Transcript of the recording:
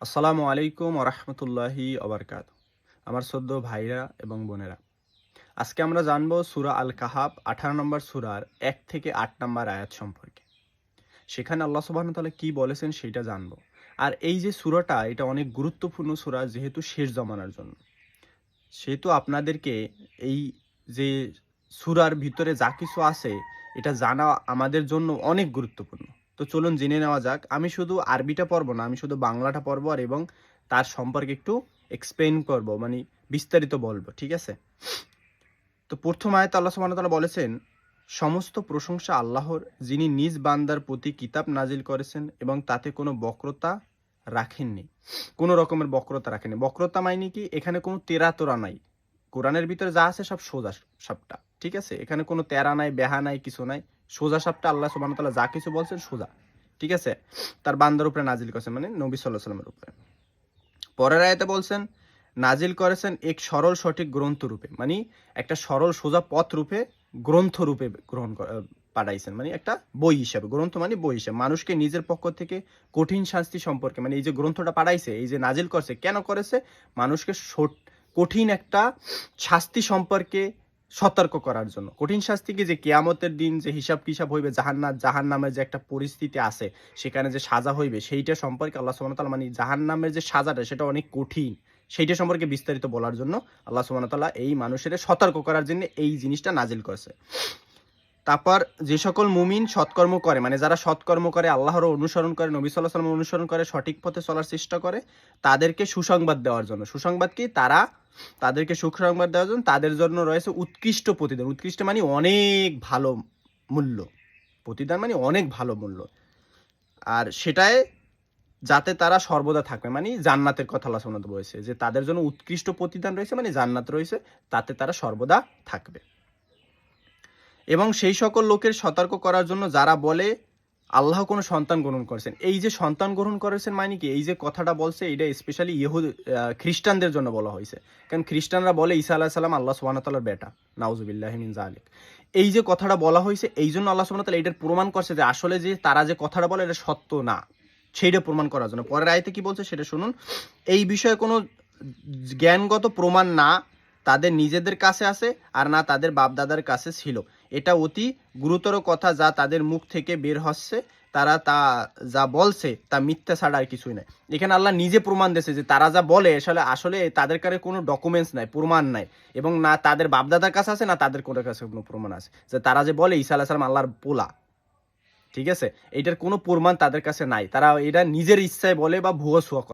আসসালামু আলাইকুম ওরহমতুল্লাহি ওবরকাত। আমার সদ্য ভাইরা এবং বোনেরা, আজকে আমরা জানবো সূরা আল কাহাফ 18 নম্বর সূরার 1 থেকে 8 নম্বর আয়াত সম্পর্কে। সেখানে আল্লাহ সুবহানাহু ওয়া তাআলা কি বলেছেন সেটা জানবো। আর এই যে সূরাটা, এটা অনেক গুরুত্বপূর্ণ সূরা, যেহেতু শেষ জমানার জন্য, সেহেতু আপনাদেরকে এই যে সূরার ভিতরে যা কিছু আছে এটা জানা আমাদের জন্য অনেক গুরুত্বপূর্ণ। তো চলুন জেনে নেওয়া যাক। আমি শুধু আরবিটা পড়বো না, আমি শুধু বাংলাটা পড়বো আর এবং তার সম্পর্কে একটু এক্সপ্লেইন করব, মানে বিস্তারিত বলবো, ঠিক আছে? তো প্রথম আয়াতে আল্লাহ সুবহানাহু ওয়া তাআলা বলেছেন, সমস্ত প্রশংসা আল্লাহর, যিনি নিজ বান্দার প্রতি কিতাব নাজিল করেছেন এবং তাতে কোনো বক্রতা রাখেননি, কোনো রকমের বক্রতা রাখেননি। বক্রতা মানে কি? এখানে কোনো তেরা তোরা নাই। কোরআনের ভিতরে যা আছে সব সোজা সাপটা, ঠিক আছে? এখানে কোনো তেরা নাই, বেহা নাই, কিছু নাই। সোজা সাপটা আল্লাহ সুবহানাহু ওয়া তাআলা যা কিছু বলছেন সোজা, ঠিক আছে? তার বান্দার উপরে নাজিল করেছেন, মানে নবী সাল্লাল্লাহু আলাইহি ওয়াসাল্লামের উপরে। পরের আয়াতে বলছেন, নাজিল করেছেন এক সরল সঠিক গ্রন্থ রূপে, মানে একটা সরল সোজা পথ রূপে, গ্রন্থ রূপে পাঠাইছেন, মানে একটা বই হিসাবে। গ্রন্থ মানে বই হিসাবে, মানুষকে নিজের পক্ষ থেকে কঠিন শাস্তি সম্পর্কে, মানে এই যে গ্রন্থটা পাঠাইছে, এই যে নাজিল করছে, কেন করেছে? মানুষকে কঠিন একটা শাস্তি সম্পর্কে সতর্ক করার জন্য। কঠিন শাস্তি কি? যে কিয়ামতের দিন যে হিসাব টিসাব হইবে, জাহান্নামের যে একটা পরিস্থিতি আছে, সেখানে যে সাজা হইবে, সেইটা সম্পর্কে আল্লাহ সুবহানাহু ওয়া তাআলা, মানে জাহান্নামের যে সাজাটা, সেটা অনেক কঠিন, সেইটা সম্পর্কে বিস্তারিত বলার জন্য আল্লাহ সুবহানাহু ওয়া তাআলা এই মানুষের সতর্ক করার জন্য এই জিনিসটা নাজিল করেছে। তারপর যে সকল মুমিন সৎকর্ম করে, মানে যারা সৎকর্ম করে, আল্লাহর অনুসরণ করে, নবী সাল্লাল্লাহু আলাইহি ওয়াসাল্লাম অনুসরণ করে, সঠিক পথে চলার চেষ্টা করে, তাদেরকে সুসংবাদ দেওয়ার জন্য। সুসংবাদ কি? তাদেরকে সুসংবাদ দেওয়ার জন্য তাদের জন্য রয়েছে উৎকৃষ্ট প্রতিদান। উৎকৃষ্ট মানে অনেক ভালো মূল্য, প্রতিদান মানে অনেক ভালো মূল্য। আর সেটাই যাতে তারা সর্বদা থাকবে, মানে জান্নাতের কথা আল্লাহ সুবহানাহু ওয়া তাআলা বলেছে, যে তাদের জন্য উৎকৃষ্ট প্রতিদান রয়েছে, মানে জান্নাত রয়েছে, তাতে তারা সর্বদা থাকবে। এবং সেই সকল লোকের সতর্ক করার জন্য যারা বলে আল্লাহ কোনো সন্তান গ্রহণ করেছেন। এই যে সন্তান গ্রহণ করেছেন মানে কি? এই যে কথাটা বলছে, এটা স্পেশালি খ্রিস্টানদের জন্য বলা হয়েছে। কারণ খ্রিস্টানরা বলে ঈসা আলাইহিস সালাম আল্লাহ সুবহানাহু ওয়া তাআলার বেটা, নাউজুবিল্লাহি মিন যালিক। এই যে কথাটা বলা হয়েছে, এই জন্য আল্লাহ সুবহানাহু ওয়া তাআলা এটার প্রমাণ করছে যে আসলে যে তারা যে কথাটা বলে এটা সত্য না, সেইটা প্রমাণ করার জন্য। পরের আয়াতে কি বলছে সেটা শুনুন। এই বিষয়ে কোনো জ্ঞানগত প্রমাণ না তাদের নিজেদের কাছে আছে, আর না তাদের বাপদাদার কাছে ছিল। এটা অতি গুরুতর কথা যা তাদের মুখ থেকে বের হচ্ছে। তারা তা যা বলছে তা মিথ্যা ছাড়া আর কিছুই নাই। এখানে আল্লাহ নিজে প্রমাণ দিয়েছে যে তারা যা বলে আসলে তাদের কাছে কোনো ডকুমেন্টস নাই, প্রমাণ নাই, এবং না তাদের বাপদাদার কাছে আছে, না তাদের কোনো কাছে কোনো প্রমাণ আছে যে তারা যে বলে ঈসা আলাইহিস সালাম আল্লাহর পোলা, ঠিক আছে? এটার কোনো প্রমাণ তাদের কাছে নাই। তারা এটা নিজের ইচ্ছায় বলে বা ভুয়া সুয়া।